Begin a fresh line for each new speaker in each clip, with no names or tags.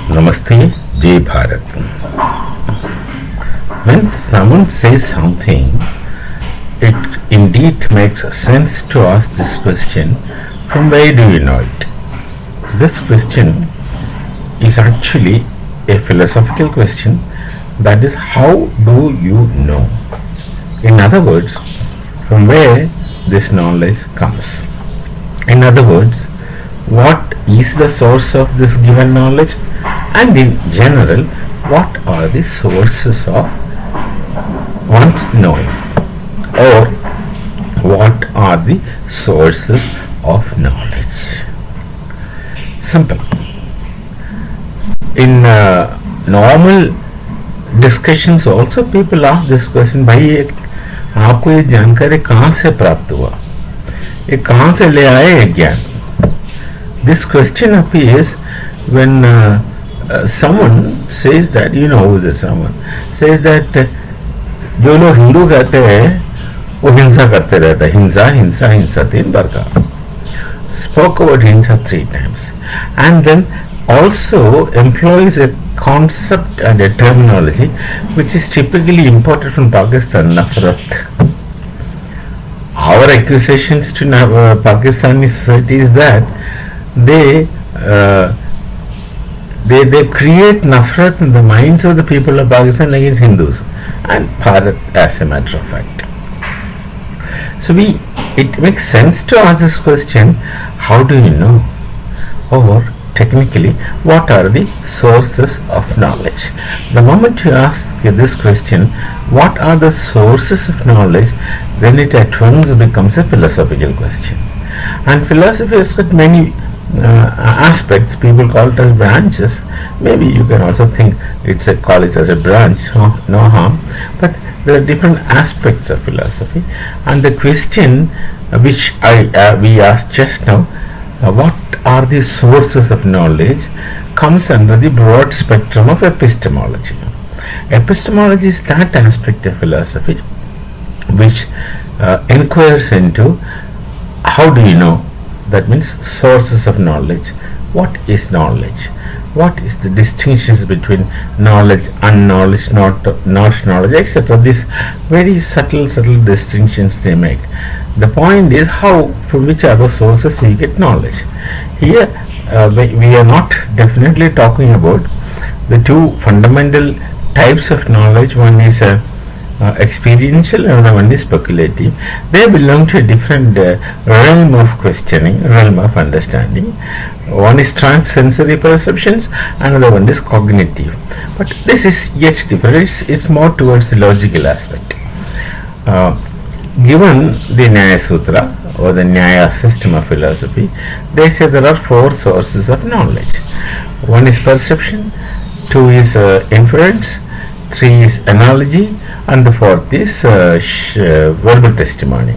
Namaste, Jai Bharat. When someone says something, it indeed makes sense to ask this question: from where do you know it? This question is actually a philosophical question, that is, how do you know? In other words, from where this knowledge comes. In other words, what is the source of this given knowledge, and in general, what are the sources of one's knowing, or what are the sources of knowledge? Simple. In normal discussions also people ask this question: भाई आपको ये जानकारी कहाँ से प्राप्त हुआ, ये कहाँ से ले आए ये ज्ञान? This question appears when someone says that, you know who is someone, says that जो लोग हिंदू कहते हैं वो हिंसा करते रहते हैं, हिंसा हिंसा हिंसा 3 बार कहा, spoke about hinsa 3 times, and then also employs a concept and a terminology which is typically imported from Pakistan, nafrat. Our accusations to Pakistani society is that they create nafrat in the minds of the people of Pakistan against Hindus and Bharat, as a matter of fact. So it makes sense to ask this question: how do you know? Or technically, what are the sources of knowledge? The moment you ask this question, what are the sources of knowledge, then it at once becomes a philosophical question. And philosophy has got many aspects. People call it as branches. Maybe you can also think call it as a branch, no harm. But there are different aspects of philosophy. And the question which we asked just now, what are the sources of knowledge, comes under the broad spectrum of epistemology. Epistemology is that aspect of philosophy which inquires into how do you know. That means sources of knowledge. What is knowledge? What is the distinctions between knowledge, unknowledge, not knowledge, etc. These very subtle distinctions they make. The point is from which other sources you get knowledge. Here we are not definitely talking about the 2 fundamental types of knowledge. One is experiential and another one is speculative. They belong to a different realm of questioning, realm of understanding. One is trans-sensory perceptions, another one is cognitive. But this is yet different. It's more towards the logical aspect. Given the Nyaya Sutra or the Nyaya system of philosophy, they say there are 4 sources of knowledge. One is perception, 2 is inference, 3 is analogy, and the 4th is verbal testimony.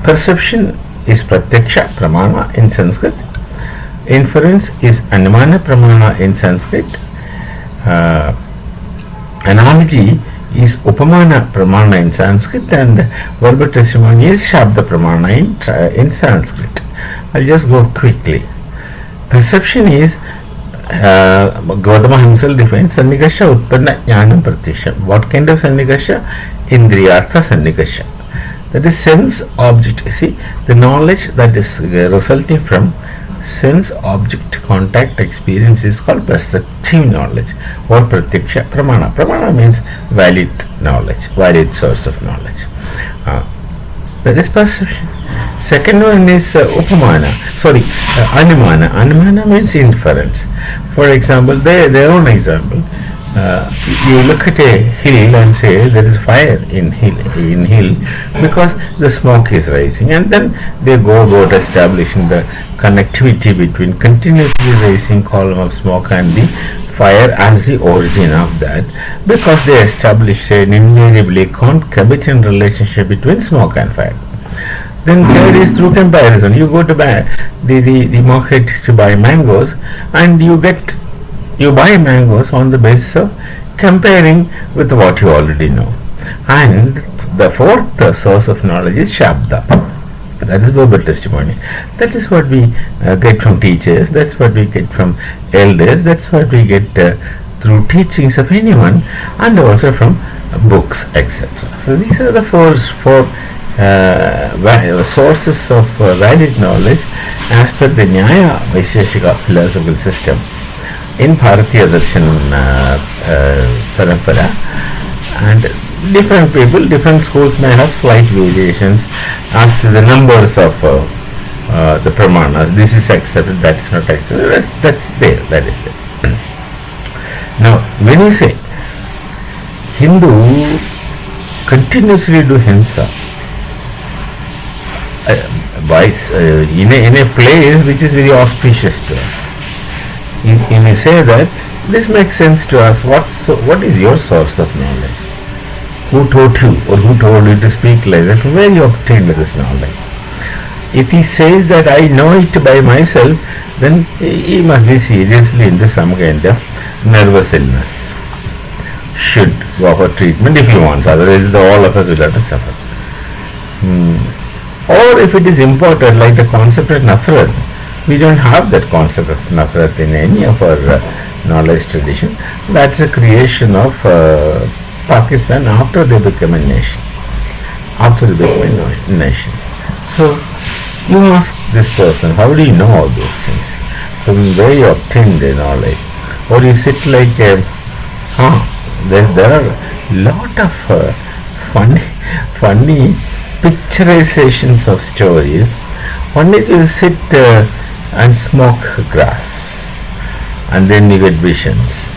Perception is pratyaksha pramana in Sanskrit. Inference is anumana pramana in Sanskrit. Analogy is upamana pramana in Sanskrit, and verbal testimony is shabda pramana in Sanskrit. I'll just go quickly. Perception is Gautama himself defines sannigasha utpanna jnanam pratyaksham. What kind of sannigasha? Indriyartha sannigasha. That is sense object. See, the knowledge that is resulting from sense object contact experience is called perceptive knowledge or pratyaksha pramana. Pramana means valid knowledge, valid source of knowledge. That is perception. Second one is anumana. Anumana means inference. For example, their own example, you look at a hill and say there is fire in hill because the smoke is rising, and then they go about establishing the connectivity between continuously rising column of smoke and the fire as the origin of that, because they establish an invariably concomitant relationship between smoke and fire. Then third is through comparison. You go to buy the market to buy mangoes, and you buy mangoes on the basis of comparing with what you already know. And the 4th source of knowledge is shabda. That is verbal testimony. That is what we get from teachers. That's what we get from elders. That's what we get through teachings of anyone, and also from books, etc. So these are the four sources of valid knowledge as per the Nyaya Vaisheshika philosophical system in Bharatiya Darshan Parampara. And different people, different schools may have slight variations as to the numbers of the pramanas. This is accepted, that is not accepted. That's there, that is there. Now, when you say Hindu continuously do himsa in a place which is very auspicious to us, you may say that this makes sense to us. What is your source of knowledge? Who taught you, or who told you to speak like that? Where you obtained this knowledge? If he says that I know it by myself, then he must be seriously into some kind of nervous illness. Should go for treatment if he wants, otherwise all of us will have to suffer. Or if it is imported, like the concept of nafrat, we don't have that concept of nafrat in any of our knowledge tradition. That's a creation of Pakistan after they became a nation. So you ask this person, how do you know all those things? From where you obtain the knowledge? Or is it like, there are a lot of funny picturizations of stories. One is you sit and smoke grass, and then you get visions,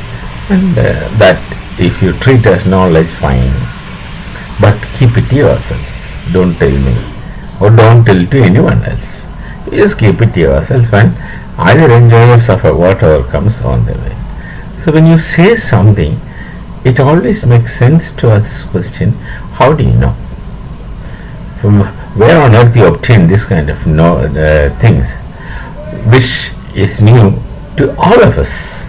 and that if you treat as knowledge, fine, but keep it to yourselves. Don't tell me, or don't tell to anyone else. You just keep it to yourselves and either enjoy or suffer, whatever comes on the way. So when you say something, it always makes sense to ask this question, how do you know? From where on earth you obtain this kind of things, which is new to all of us,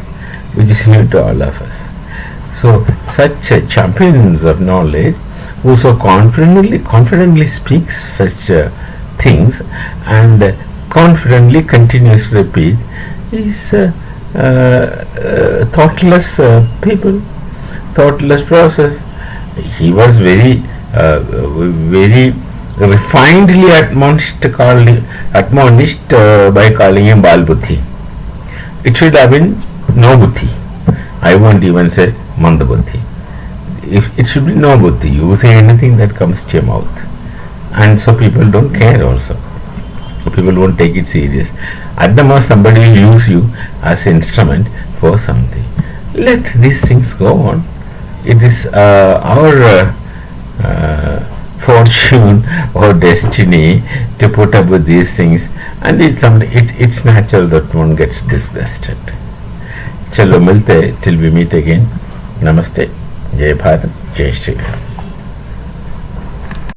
So such champions of knowledge who so confidently speaks such things and confidently continues to repeat is thoughtless people, thoughtless process. He was very refinedly admonished by calling him Bal Buddhi. It should have been no Buddhi. I won't even say Manda Buddhi. If it should be no Buddhi, you say anything that comes to your mouth, and so people don't care also. People won't take it serious. At the most, somebody will use you as an instrument for something. Let these things go on. It is our fortune or destiny to put up with these things, and it's natural that one gets disgusted. Chalo milte till we meet again. Namaste. Jai Bharat. Jai Shri Ram.